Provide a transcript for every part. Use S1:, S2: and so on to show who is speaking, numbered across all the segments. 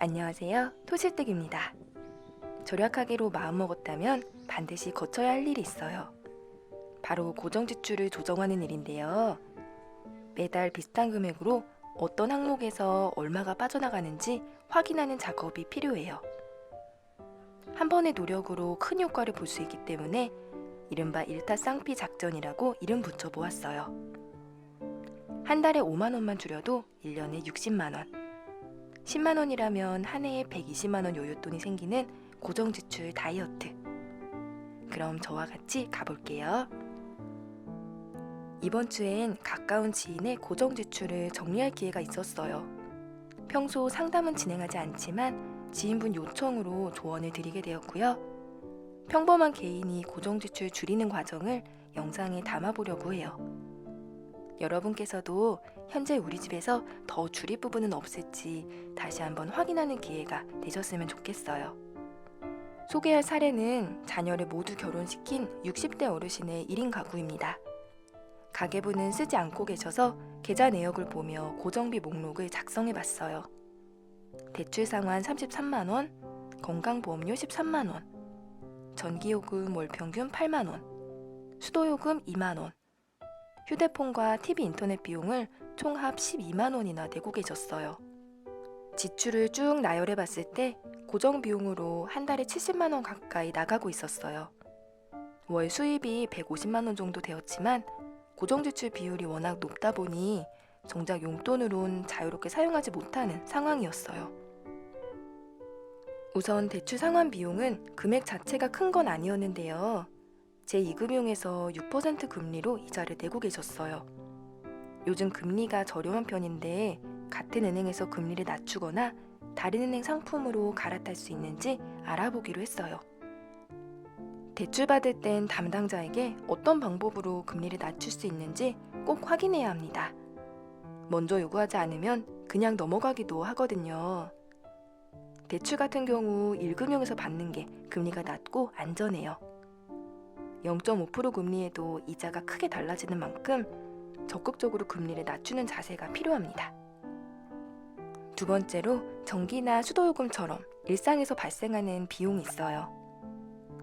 S1: 안녕하세요. 토실댁입니다. 절약하기로 마음먹었다면 반드시 거쳐야 할 일이 있어요. 바로 고정지출을 조정하는 일인데요. 매달 비슷한 금액으로 어떤 항목에서 얼마가 빠져나가는지 확인하는 작업이 필요해요. 한 번의 노력으로 큰 효과를 볼 수 있기 때문에 이른바 일타쌍피 작전이라고 이름 붙여 보았어요. 한 달에 5만 원만 줄여도 1년에 60만 원. 10만 원이라면 한 해에 120만 원 여윳돈이 생기는 고정지출 다이어트. 그럼 저와 같이 가볼게요. 이번 주엔 가까운 지인의 고정지출을 정리할 기회가 있었어요. 평소 상담은 진행하지 않지만 지인분 요청으로 조언을 드리게 되었고요. 평범한 개인이 고정지출 줄이는 과정을 영상에 담아보려고 해요. 여러분께서도 현재 우리 집에서 더 줄일 부분은 없을지 다시 한번 확인하는 기회가 되셨으면 좋겠어요. 소개할 사례는 자녀를 모두 결혼시킨 60대 어르신의 1인 가구입니다. 가계부는 쓰지 않고 계셔서 계좌 내역을 보며 고정비 목록을 작성해봤어요. 대출 상환 33만 원, 건강보험료 13만 원, 전기요금 월 평균 8만 원, 수도요금 2만 원, 휴대폰과 TV 인터넷 비용을 총합 12만 원이나 내고 계셨어요. 지출을 쭉 나열해 봤을 때 고정 비용으로 한 달에 70만 원 가까이 나가고 있었어요. 월 수입이 150만 원 정도 되었지만 고정 지출 비율이 워낙 높다 보니 정작 용돈으론 자유롭게 사용하지 못하는 상황이었어요. 우선 대출 상환 비용은 금액 자체가 큰 건 아니었는데요. 제2금융에서 6% 금리로 이자를 내고 계셨어요. 요즘 금리가 저렴한 편인데 같은 은행에서 금리를 낮추거나 다른 은행 상품으로 갈아탈 수 있는지 알아보기로 했어요. 대출 받을 땐 담당자에게 어떤 방법으로 금리를 낮출 수 있는지 꼭 확인해야 합니다. 먼저 요구하지 않으면 그냥 넘어가기도 하거든요. 대출 같은 경우 1금융에서 받는 게 금리가 낮고 안전해요. 0.5% 금리에도 이자가 크게 달라지는 만큼 적극적으로 금리를 낮추는 자세가 필요합니다. 두 번째로 전기나 수도요금처럼 일상에서 발생하는 비용이 있어요.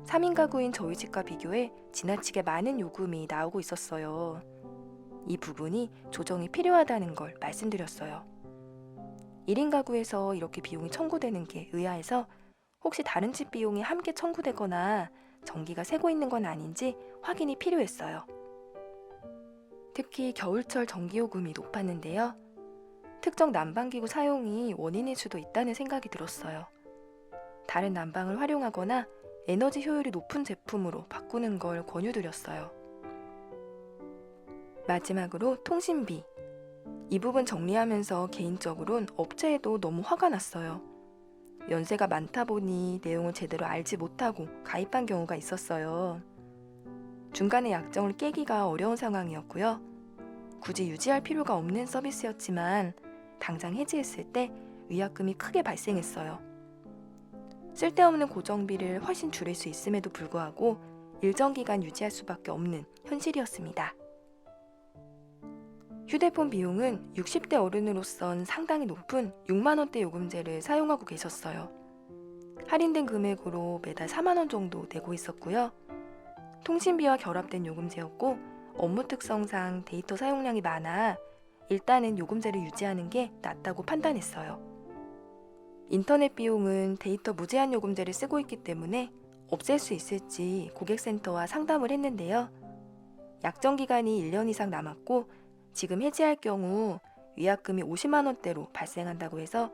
S1: 3인 가구인 저희 집과 비교해 지나치게 많은 요금이 나오고 있었어요. 이 부분이 조정이 필요하다는 걸 말씀드렸어요. 1인 가구에서 이렇게 비용이 청구되는 게 의아해서 혹시 다른 집 비용이 함께 청구되거나 전기가 새고 있는 건 아닌지 확인이 필요했어요. 특히 겨울철 전기요금이 높았는데요. 특정 난방기구 사용이 원인일 수도 있다는 생각이 들었어요. 다른 난방을 활용하거나 에너지 효율이 높은 제품으로 바꾸는 걸 권유드렸어요. 마지막으로 통신비. 이 부분 정리하면서 개인적으론 업체에도 너무 화가 났어요. 연세가 많다 보니 내용을 제대로 알지 못하고 가입한 경우가 있었어요. 중간에 약정을 깨기가 어려운 상황이었고요. 굳이 유지할 필요가 없는 서비스였지만 당장 해지했을 때 위약금이 크게 발생했어요. 쓸데없는 고정비를 훨씬 줄일 수 있음에도 불구하고 일정 기간 유지할 수밖에 없는 현실이었습니다. 휴대폰 비용은 60대 어른으로선 상당히 높은 6만 원대 요금제를 사용하고 계셨어요. 할인된 금액으로 매달 4만 원 정도 내고 있었고요. 통신비와 결합된 요금제였고 업무 특성상 데이터 사용량이 많아 일단은 요금제를 유지하는 게 낫다고 판단했어요. 인터넷 비용은 데이터 무제한 요금제를 쓰고 있기 때문에 없앨 수 있을지 고객센터와 상담을 했는데요. 약정 기간이 1년 이상 남았고 지금 해지할 경우 위약금이 50만 원대로 발생한다고 해서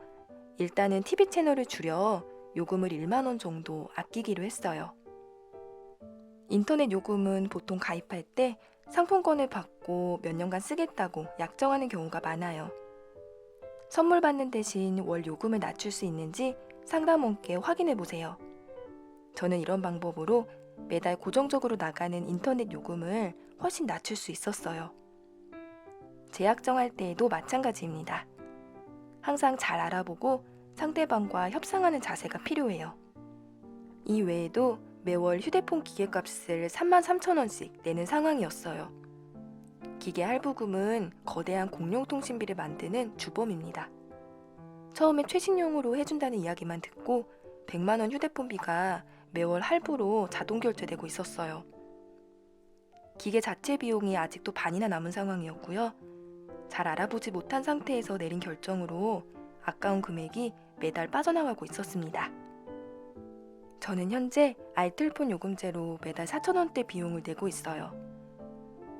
S1: 일단은 TV 채널을 줄여 요금을 1만 원 정도 아끼기로 했어요. 인터넷 요금은 보통 가입할 때 상품권을 받고 몇 년간 쓰겠다고 약정하는 경우가 많아요. 선물 받는 대신 월 요금을 낮출 수 있는지 상담원께 확인해 보세요. 저는 이런 방법으로 매달 고정적으로 나가는 인터넷 요금을 훨씬 낮출 수 있었어요. 재약정할 때에도 마찬가지입니다. 항상 잘 알아보고 상대방과 협상하는 자세가 필요해요. 이 외에도 매월 휴대폰 기계값을 33,000원씩 내는 상황이었어요. 기계 할부금은 거대한 공용통신비를 만드는 주범입니다. 처음에 최신용으로 해준다는 이야기만 듣고 100만 원 휴대폰비가 매월 할부로 자동 결제되고 있었어요. 기계 자체 비용이 아직도 반이나 남은 상황이었고요. 잘 알아보지 못한 상태에서 내린 결정으로 아까운 금액이 매달 빠져나가고 있었습니다. 저는 현재 알뜰폰 요금제로 매달 4,000원대 비용을 내고 있어요.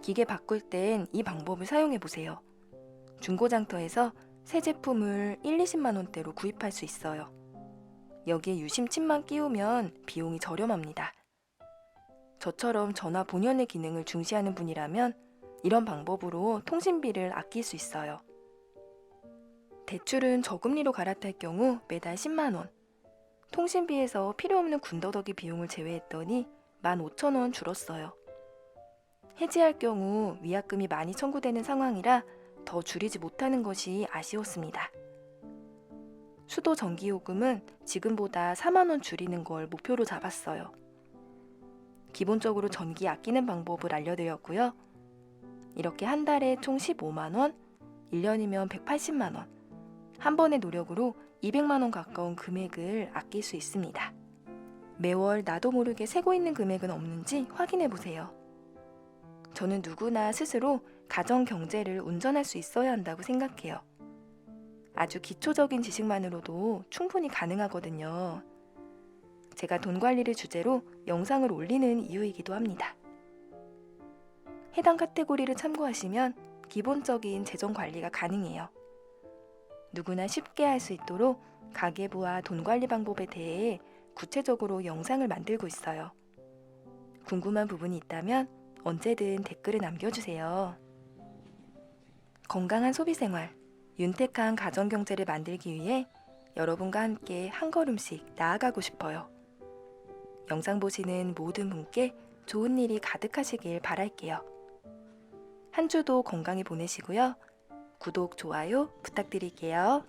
S1: 기계 바꿀 땐 이 방법을 사용해 보세요. 중고장터에서 새 제품을 1, 20만 원대로 구입할 수 있어요. 여기에 유심칩만 끼우면 비용이 저렴합니다. 저처럼 전화 본연의 기능을 중시하는 분이라면 이런 방법으로 통신비를 아낄 수 있어요. 대출은 저금리로 갈아탈 경우 매달 10만 원, 통신비에서 필요 없는 군더더기 비용을 제외했더니 15,000원 줄었어요. 해지할 경우 위약금이 많이 청구되는 상황이라 더 줄이지 못하는 것이 아쉬웠습니다. 수도 전기요금은 지금보다 4만 원 줄이는 걸 목표로 잡았어요. 기본적으로 전기 아끼는 방법을 알려드렸고요. 이렇게 한 달에 총 15만 원, 1년이면 180만 원, 한 번의 노력으로 200만 원 가까운 금액을 아낄 수 있습니다. 매월 나도 모르게 새고 있는 금액은 없는지 확인해 보세요. 저는 누구나 스스로 가정 경제를 운전할 수 있어야 한다고 생각해요. 아주 기초적인 지식만으로도 충분히 가능하거든요. 제가 돈 관리를 주제로 영상을 올리는 이유이기도 합니다. 해당 카테고리를 참고하시면 기본적인 재정 관리가 가능해요. 누구나 쉽게 할 수 있도록 가계부와 돈 관리 방법에 대해 구체적으로 영상을 만들고 있어요. 궁금한 부분이 있다면 언제든 댓글을 남겨주세요. 건강한 소비생활, 윤택한 가정경제를 만들기 위해 여러분과 함께 한 걸음씩 나아가고 싶어요. 영상 보시는 모든 분께 좋은 일이 가득하시길 바랄게요. 한 주도 건강히 보내시고요. 구독, 좋아요 부탁드릴게요.